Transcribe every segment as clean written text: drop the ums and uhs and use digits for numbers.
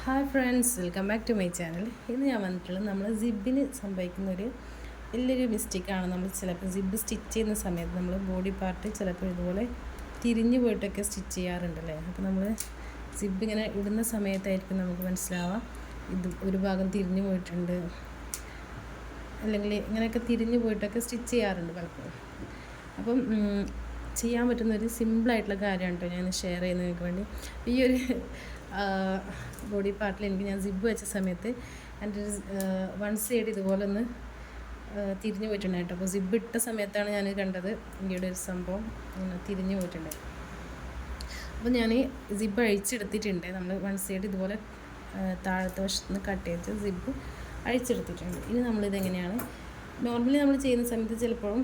Hi friends, welcome back to my channel. ഇന്ന് ഞാൻ വന്നിട്ടുള്ളത് നമ്മൾ സിബിന് സംഭവിക്കുന്ന ഒരു വലിയൊരു മിസ്റ്റേക്കാണ്. നമ്മൾ ചിലപ്പോൾ സിബ് സ്റ്റിച്ച് ചെയ്യുന്ന സമയത്ത് നമ്മൾ ബോഡി പാർട്ട് ചിലപ്പോൾ ഇതുപോലെ തിരിഞ്ഞു പോയിട്ടൊക്കെ സ്റ്റിച്ച് ചെയ്യാറുണ്ടല്ലേ. അപ്പോൾ നമ്മൾ സിബ് ഇങ്ങനെ ഇടുന്ന സമയത്തായിരിക്കും നമുക്ക് മനസ്സിലാവാം ഇത് ഒരു ഭാഗം തിരിഞ്ഞു പോയിട്ടുണ്ട്, അല്ലെങ്കിൽ ഇങ്ങനെയൊക്കെ തിരിഞ്ഞു പോയിട്ടൊക്കെ സ്റ്റിച്ച് ചെയ്യാറുണ്ട് പലപ്പോഴും. അപ്പം ചെയ്യാൻ പറ്റുന്ന ഒരു സിമ്പിളായിട്ടുള്ള കാര്യമാണ് കേട്ടോ ഞാൻ ഷെയർ ചെയ്യുന്നതിന് വേണ്ടി. ഈ ഒരു ബോഡി പാർട്ടിൽ എനിക്ക് ഞാൻ സിബ് വെച്ച സമയത്ത് എൻ്റെ ഒരു വൺ സൈഡ് ഇതുപോലെ ഒന്ന് തിരിഞ്ഞു പോയിട്ടുണ്ടായിട്ട്. അപ്പോൾ സിബ് ഇട്ട സമയത്താണ് ഞാൻ കണ്ടത് ഇന്ത്യയുടെ ഒരു സംഭവം തിരിഞ്ഞു പോയിട്ടുണ്ട്. അപ്പോൾ ഞാൻ സിബ് അഴിച്ചെടുത്തിട്ടുണ്ട്. നമ്മൾ വൺ സൈഡ് ഇതുപോലെ താഴത്തെ വശത്ത് നിന്ന് കട്ട് ചെയ്ത് സിബ് അഴിച്ചെടുത്തിട്ടുണ്ട്. ഇനി നമ്മളിതെങ്ങനെയാണ് നോർമലി നമ്മൾ ചെയ്യുന്ന സമയത്ത് ചിലപ്പോഴും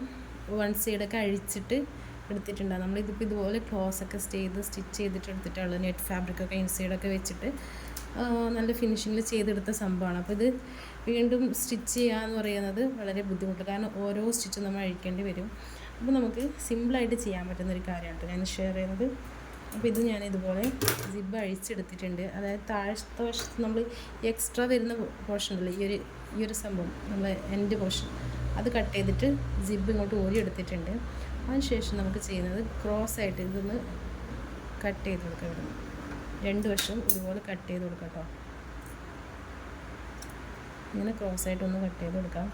വൺ സൈഡൊക്കെ അഴിച്ചിട്ട് എടുത്തിട്ടുണ്ടാകും. നമ്മളിതിപ്പോൾ ഇതുപോലെ ക്ലോസൊക്കെ സ്റ്റിച്ച് ചെയ്തിട്ട് എടുത്തിട്ടുള്ള നെറ്റ് ഫാബ്രിക്കൊക്കെ ഇൻസൈഡൊക്കെ വെച്ചിട്ട് നല്ല ഫിനിഷിങ്ങിൽ ചെയ്തെടുത്ത സംഭവമാണ്. അപ്പോൾ ഇത് വീണ്ടും സ്റ്റിച്ച് ചെയ്യുക എന്ന് പറയുന്നത് വളരെ ബുദ്ധിമുട്ട്, കാരണം ഓരോ സ്റ്റിച്ചും നമ്മൾ അഴിക്കേണ്ടി വരും. അപ്പോൾ നമുക്ക് സിമ്പിളായിട്ട് ചെയ്യാൻ പറ്റുന്നൊരു കാര്യമാണ് ഞാൻ ഷെയർ ചെയ്യുന്നത്. അപ്പോൾ ഇത് ഞാൻ ഇതുപോലെ സിബ് അഴിച്ചെടുത്തിട്ടുണ്ട്. അതായത് താഴത്തെ വശത്ത് നമ്മൾ എക്സ്ട്രാ വരുന്ന പോർഷൻ ഉണ്ടല്ലോ, ഈ ഒരു സംഭവം നമ്മൾ എൻഡ് പോർഷൻ അത് കട്ട് ചെയ്തിട്ട് സിബ് ഇങ്ങോട്ട് ഊരി എടുത്തിട്ടുണ്ട്. അതിനുശേഷം നമുക്ക് ചെയ്യുന്നത് ക്രോസ് ആയിട്ട് ഇതൊന്ന് കട്ട് ചെയ്ത് കൊടുക്കുക. ഇവിടെ രണ്ട് വശവും ഒരുപോലെ കട്ട് ചെയ്ത് കൊടുക്കാം കേട്ടോ. ഇങ്ങനെ ക്രോസ് ആയിട്ടൊന്ന് കട്ട് ചെയ്ത് കൊടുക്കാം.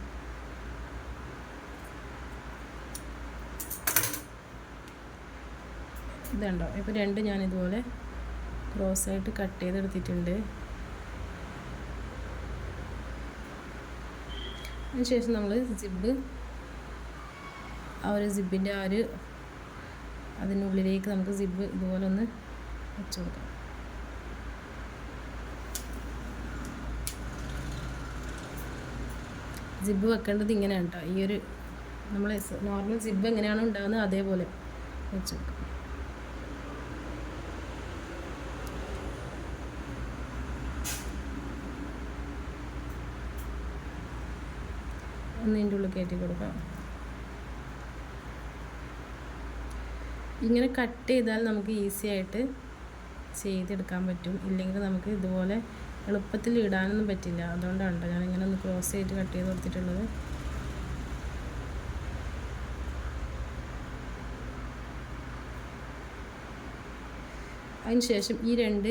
ഇതുണ്ടോ, ഇപ്പോൾ രണ്ട് ഞാനിതുപോലെ ക്രോസ് ആയിട്ട് കട്ട് ചെയ്തെടുത്തിട്ടുണ്ട്. അതിനുശേഷം നമ്മൾ സിബ് ആ ഒരു സിബിൻ്റെ അതിനുള്ളിലേക്ക് നമുക്ക് സിബ് ഇതുപോലെ ഒന്ന് വെച്ച് കൊടുക്കാം. സിബ് വെക്കേണ്ടത് ഇങ്ങനെയാണ് കേട്ടോ. ഈ ഒരു നമ്മൾ നോർമൽ സിബ് എങ്ങനെയാണോ ഉണ്ടാകുന്നത് അതേപോലെ വെച്ച് കൊടുക്കാം. ഒന്ന് ഇതിൻ്റെ ഉള്ളിൽ കയറ്റി കൊടുക്കാം. ഇങ്ങനെ കട്ട് ചെയ്താൽ നമുക്ക് ഈസി ആയിട്ട് ചെയ്തെടുക്കാൻ പറ്റും. ഇല്ലെങ്കിൽ നമുക്ക് ഇതുപോലെ എളുപ്പത്തിൽ ഇടാനൊന്നും പറ്റില്ല. അതുകൊണ്ടാണ് ഞാനിങ്ങനെ ഒന്ന് ക്രോസ് ചെയ്ത് കട്ട് ചെയ്ത് കൊടുത്തിട്ടുള്ളത്. അതിന് ശേഷം ഈ രണ്ട്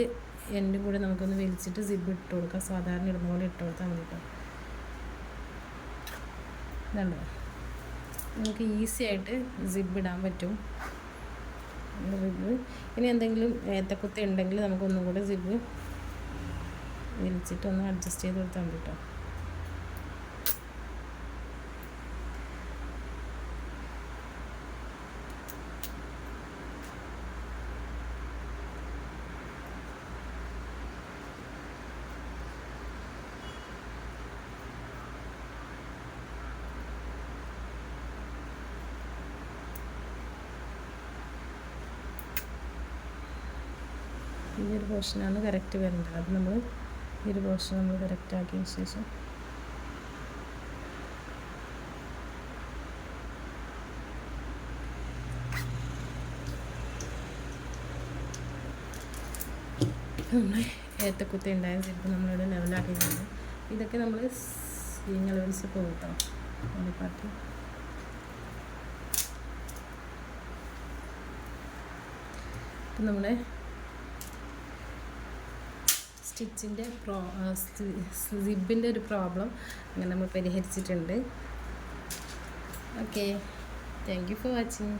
എൻഡും കൂടെ നമുക്കൊന്ന് വലിച്ചിട്ട് സിബ് ഇട്ട് കൊടുക്കാം. സാധാരണ ഇടുന്ന പോലെ ഇട്ട് കൊടുത്താൽ മതി കേട്ടോ. ഇതുണ്ടോ, നമുക്ക് ഈസി ആയിട്ട് സിബ് ഇടാൻ പറ്റും. സിബ് ഇനി എന്തെങ്കിലും ഏത്തക്കുത്തി ഉണ്ടെങ്കിൽ നമുക്കൊന്നും കൂടെ സിബ് വലിച്ചിട്ട് ഒന്ന് അഡ്ജസ്റ്റ് ചെയ്ത് കൊടുത്താൽ മതി കേട്ടോ. ഈ ഒരു പോർഷനാണ് കറക്റ്റ് വരേണ്ടത്. അത് നമ്മൾ ഈ ഒരു പോർഷൻ നമ്മൾ കറക്റ്റ് ആക്കിയതിന് ശേഷം നമ്മൾ ഏത്തക്കുത്തി ഉണ്ടായ ചിലപ്പോൾ നമ്മളിവിടെ ലെവലാക്കിയിട്ടുണ്ട്. ഇതൊക്കെ നമ്മൾ സീങ് അലവൻസ് പോകട്ടോ പാർട്ടി. അപ്പം നമ്മുടെ സ്റ്റിച്ചിൻ്റെ സിബിൻ്റെ ഒരു പ്രോബ്ലം അങ്ങനെ നമ്മൾ പരിഹരിച്ചിട്ടുണ്ട്. Okay, thank you for watching.